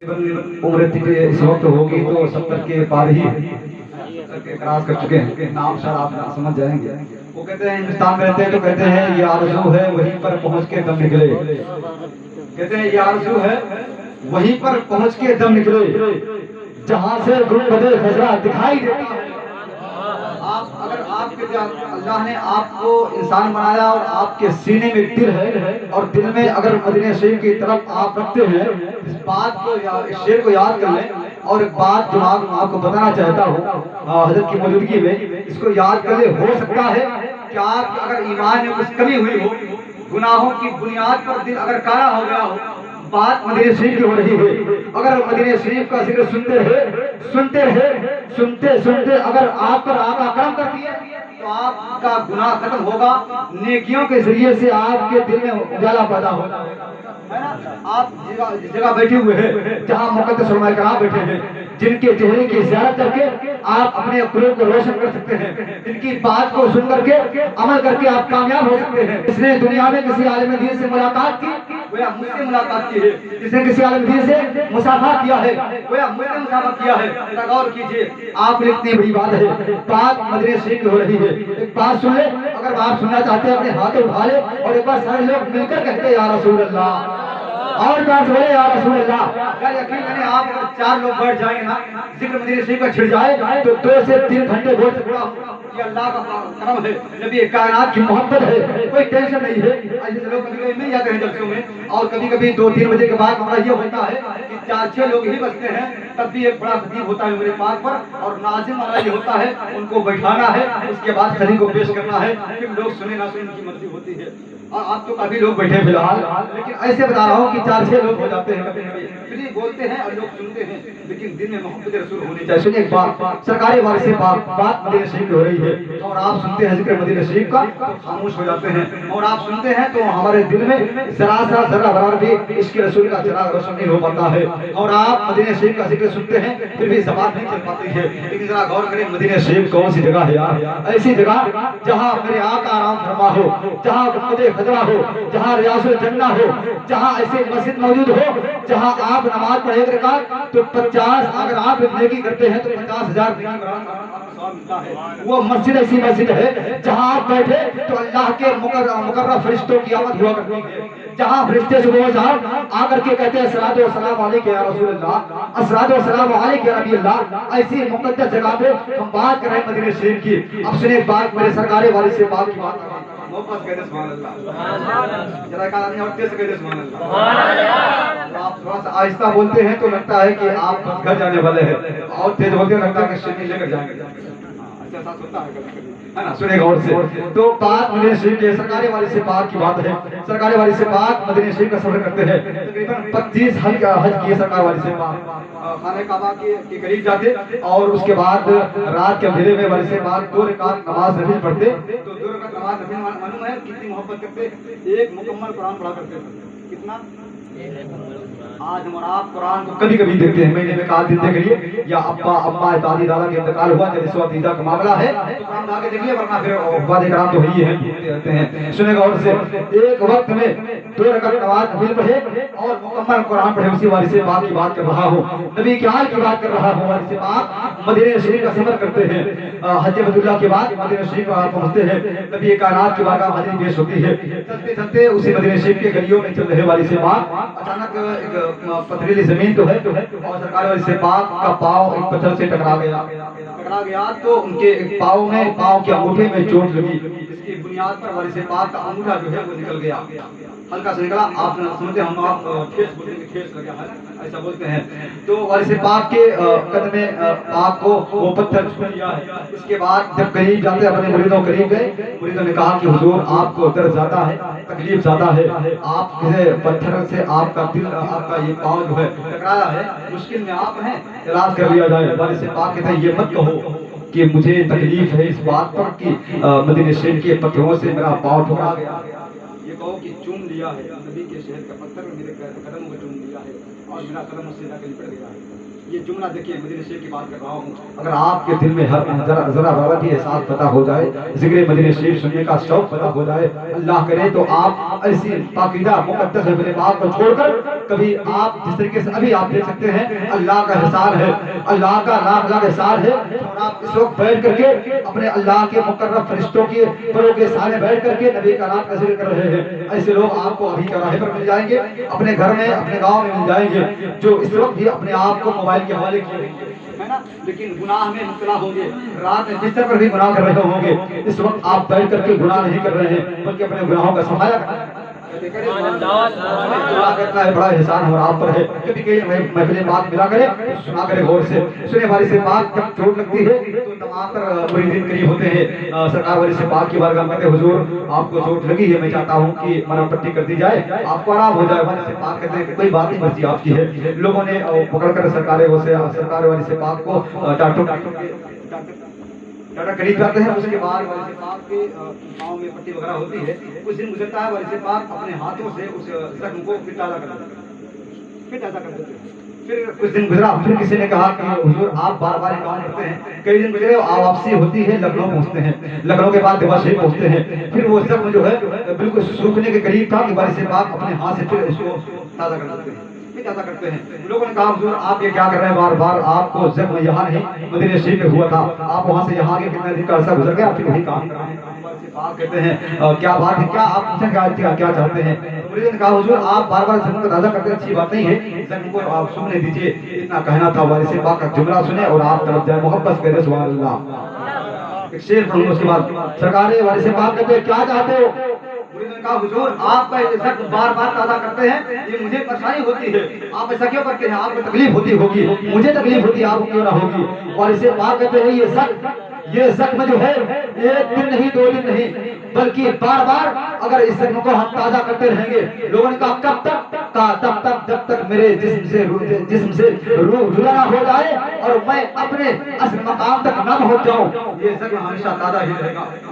उम्र इस वक्त होगी तो 70 के पार ही क्रॉस कर चुके हैं, नाम शायद आप समझ जाएंगे। वो कहते हैं हिंदुस्तान में रहते हैं तो कहते हैं ये आरज़ू है वहीं पर पहुंच के दम निकले, कहते हैं ये आरज़ू है वहीं पर पहुंच के दम निकले, जहां से गुंबदे खजरा दिखाई देता है। आप अगर आपके अल्लाह ने आपको इंसान बनाया और आपके सीने में दिल है और दिल में अगर मदीने शरीफ की तरफ आप रखते हैं, इस बात को या इस शेर को याद कर लें। और एक बात जो आपको बताना चाहता हूँ हजरत की मौजूदगी में, इसको याद कर ले। हो सकता है कि आप अगर ईमान में कुछ कमी हुई हो, गुनाहों की बुनियाद पर दिल अगर काला हो गया हो, बात मदीने शरीफ की हो रही है। अगर मदीने शरीफ का जिक्र सुनते सुनते अगर आप पर आका करम कर दिया तो आपका गुनाह खत्म होगा, नेकियों के जरिए से आपके दिल में उजाला पैदा होगा, है ना। आप जिस जगह बैठे हुए हैं जहाँ मुक़द्दस उलमा किराम बैठे हैं, जिनके चेहरे की ज़ियारत करके आप अपने क़ुल्ब को रोशन कर सकते हैं, जिनकी बात को सुन करके अमल करके आप कामयाब हो सकते हैं। इसने दुनिया में किसी आलिम दीन से मुलाकात की, गोया मुझसे मुलाकात की है। जिसने किसी आलिम दीन से मुसाफा किया है, गोया मुझसे मुसाफा किया है। गौर कीजिए, आप इतनी बड़ी बात है, बात मदीने शरीफ की हो रही है। एक बात सुन ले, अगर आप सुनना चाहते हैं अपने हाथ उठा ले और एक बार सारे लोग मिलकर कहते हैं या रसूल अल्लाह, और बात बोले या रसूल अल्लाह। यार यकीन करें, आप अगर 4 लोग बैठ जाएंगे ना, जिक्र मदीने शरीफ का छिड़ जाए तो 2 से 3 घंटे बोल सकते। ये अल्लाह का करम है, नबी कायनात की मोहब्बत है, कोई टेंशन नहीं है। ऐसे लोग कभी कभी मिल जाते हैं जलसों में, और कभी कभी 2-3 बजे के बाद हमारा ये होता है कि 4-6 लोग ही बचते हैं, तब भी एक बड़ा खतीब होता है मेरे पास पर, और नाज़िम वाला ये होता है, उनको बैठाना है, उसके बाद खलील को पेश करना है, फिर लोग सुने ना सुने उनकी मर्जी होती है। और आप तो काफी लोग बैठे फिलहाल, लेकिन ऐसे बता रहा हूँ कि 4-6 लोग हो जाते हैं, कभी बोलते हैं और लोग सुनते हैं, लेकिन दिन में मोहब्बत रसूल होनी चाहिए। सुनिए एक बात, सरकारी वाले से बात मदीने शरीफ की हो रही है और आप सुनते हैं जिक्र मदीने शरीफ का तो खामोश हो जाते हैं, और आप सुनते हैं तो हमारे दिल में जरा सा जरा बराबर भी इश्क रसूल का चिराग रोशन नहीं हो पाता है। और आप मदीने शरीफ का जिक्र सुनते हैं फिर भी ज़बान नहीं चल पाती है। लेकिन जरा गौर करें, मदीने शरीफ कौन सी जगह है यार, ऐसी जगह जहाँ मेरे आका आराम फरमा हो, जहाँ गुंबदे खजरा हो, जहाँ रियाजुल जन्ना हो, जहाँ ऐसे मस्जिद मौजूद हो, जहाँ आप नमाज पढ़े एक रकात तो 50, अगर आप नेकी करते हैं तो 50,000 मिलता है। वो मस्जिद ऐसी मस्जिद है जहाँ आप बैठे तो अल्लाह के मुकर्रम फरिश्तों की आमद हुआ करती है, जहाँ फरिश्ते सुबह शाम आकर के कहते हैं अस्सलातु वस्सलामु अलैका या रसूल अल्लाह, अस्सलातु वस्सलामु अलैका या नबी अल्लाह। ऐसी मुक़द्दस जगह पे हम बात कर रहे हैं मदीने शरीफ की। अब सुनिए बात, मेरे सरकारी वाली से बात की बात मोहब्बत कहते सुभान अल्लाह, जरा का नहीं और तेज कहते सुभान अल्लाह, सुभान अल्लाह। आप थोड़ा सा आहिस्ता बोलते हैं तो लगता है कि आप घर जाने वाले हैं, और तेज बोलते हैं लगता है कि शिरनी लेकर जाएंगे। अच्छा साथ होता है कभी कभी, है ना। सुनिए गौर से, तो बात मदीने शरीफ के सरकारी वाली से बात की बात है। सरकारी वाली से बात मदीने शरीफ का सफर करते हैं, तकरीबन 25 हज किए सरकार वाली से बात, खाने काबा के करीब जाते और उसके बाद रात के अंधेरे में वाली से बात 2 रकात नमाज नफिल पढ़ते। तो 2 रकात नमाज नफिल मालूम है कितनी मोहब्बत करते, एक मुकम्मल कुरान पढ़ा करते। कितना? आज हम आप कुरान को कभी कभी देखते हैं, महीने में 1 दिन देख लिए, या अब्बा अम्मा दादी दादा के इंतकाल हुआ, जैसे वातीजा का मामला है तो कुरान आगे देख लिए, वरना फिर वादे कराम तो ही है रहते हैं। सुनेगा और से एक वक्त में 2 रकात नमाज नफिल पढ़े और मुकम्मल कुरान पढ़े, उसी वाली से बात की बात कर रहा हूँ, नबी के हाल की बात कर रहा हूँ। वाली से बात मदीने शरीफ का सफर करते हैं, हज बदुल्लाह के बाद मदीने शरीफ पहुँचते हैं, नबी कायनात की बारगाह हाजिरी पेश होती है। चलते चलते उसी मदीने शरीफ के गलियों में चल रहे वाली से बात, अचानक एक पथरीली जमीन तो है और सरकार वाली से बात का पाँव एक पत्थर से टकरा गया तो उनके पाँव में, पाँव के अंगूठे में चोट लगी, इसकी बुनियाद पर वाली से बात का अंगूठा जो है वो निकल गया, हल्का से निकला। आप समझते हम आप ठेस बोलते हैं, ठेस लगा है ऐसा बोलते हैं। तो वाली से पाक के कदम में पाक को वो पत्थर छू लिया है। इसके बाद जब करीब जाते अपने मुरीदों करीब गए, मुरीदों ने कहा कि हुजूर आपको दर्द ज्यादा है, तकलीफ ज्यादा है, आप पत्थर से आपका दिल, आपका ये पाँव जो है टकराया है, मुश्किल में आप हैं, इलाज कर लिया जाए। वाली से पाक कहते हैं ये मत कहो कि मुझे तकलीफ है इस बात पर कि मदीने शरीफ के पत्थरों से मेरा पाँव ठुकरा गया, ये कहो कि चूम लिया है नबी के शहर का पत्थर, मेरे कदमों को चूम लिया है। اور میرا قدم اس سے جا کے لپٹ گیا. یہ جملہ دیکھیے مدینہ شریف کی بات کر رہا ہوں. اگر آپ کے دل میں ہر ذرا برابر بھی احساس پیدا ہو جائے, ذکر مدینہ شریف سننے کا شوق پیدا ہو جائے, اللہ کرے تو آپ ایسی پاکیزہ مقدس محفل پاک کو چھوڑ کر کبھی آپ جس طریقے سے ابھی آپ دیکھ سکتے ہیں اللہ کا احسان ہے, اللہ کا لاکھ لاکھ احسان ہے, اور آپ اس وقت بیٹھ کر کے اپنے اللہ کے مقرب فرشتوں کے پروں کے سامنے بیٹھ کر کے نبی کا نام کا ذکر کر رہے ہیں. ایسے لوگ آپ کو ابھی چوراہے پر مل جائیں گے, اپنے گھر میں اپنے گاؤں میں مل جائیں گے, جو اس وقت بھی اپنے آپ کو موبائل کے حوالے کیے ہے نا, لیکن گناہ میں مبتلا ہوں گے, رات میں بستر پر بھی گناہ کر رہے ہوں گے. اس وقت آپ بیٹھ کر کے گناہ نہیں کر رہے ہیں بلکہ اپنے گناہوں کا صفایا کر رہے ہیں. دعا کرنا ہے, بڑا احسان ہمارا آپ پر ہے. کبھی کہیں محفل پاک ملا کرے, سنا کرے غور سے. سنے والی سے پاک جب چوٹ لگتی ہے تو تمام تر مریدین قریب ہوتے ہیں, سرکار والی سے پاک کی بارگاہ میں کہتے ہیں حضور آپ کو چوٹ لگی ہے, میں چاہتا ہوں کہ مرہم پٹی کر دی جائے, آپ کو آرام ہو جائے. والی سے پاک کہتے ہیں کہ کوئی بات نہیں, مرضی آپ کی ہے. لوگوں نے پکڑ کر سرکار والی سے پاک کو ڈاکٹر قریب جاتے ہیں. اس کے بعد والی سے پاک کے پاؤں میں پٹی وغیرہ ہوتی ہے. کچھ دن گزرتا ہے, والی سے پاک اپنے ہاتھوں سے اس زخم کو پھر تازہ کر دیتے ہیں. پھر کچھ دن گزرا, پھر کسی نے کہا کہ حضور آپ بار بار کام کرتے ہیں. کئی دن گزرے, واپسی ہوتی ہے, لکھنؤ پہنچتے ہیں. لکھنؤ کے بعد دیوا شریف پہنچتے ہیں. پھر وہ زخم جو ہے بالکل سوکھنے کے قریب تھا کہ والی سے پاک اپنے ہاتھ سے پھر اس کو تازہ کر دیتے ہیں, پیدا کرتے ہیں. لوگوں نے کہا حضور آپ یہ کیا کر رہے ہیں, بار بار آپ کو زخم یہاں نہیں مدینہ شریف میں ہوا تھا, آپ وہاں سے یہاں کے کتنے دن کا عرصہ گزر گیا, پھر وہی کام کر رہے ہیں. کہتے ہیں کیا بات ہے, کیا آپ کیا چاہتے ہیں. مریدوں نے کہا حضور آپ بار بار زخم کو تازہ کرتے ہیں, اچھی بات نہیں ہے, زخم کو آپ سننے دیجیے. اتنا کہنا تھا. والد سے پاک کا جملہ سنیں اور آپ توجہ محبت سے سبحان اللہ. ایک شعر پڑھوں اس کے بعد سرکار والد سے پاک کہتے ہیں کیا چاہتے ہو. مریدوں نے کہا حضور آپ کا زخم بار بار تازہ کرتے ہیں, یہ مجھے پریشانی ہوتی ہے, آپ ایسا کیوں کرتے ہیں, آپ کو تکلیف ہوتی ہوگی, مجھے تکلیف ہوتی ہے, آپ کو کیوں نہ ہوگی. اور اسے پاک کہتے ہیں یہ زخم جو ہے ایک دن نہیں, دو دن نہیں, بلکہ بار بار اگر اس زخم کو ہم تازہ کرتے رہیں گے. لوگوں نے کہا کب تک, کہا تب تک جب تک میرے جسم سے روح جدا ہو جائے اور میں اپنے اصل مقام تک نہ پہنچ جاؤں. یہ زخم ہمیشہ تازہ ہی رہے گا.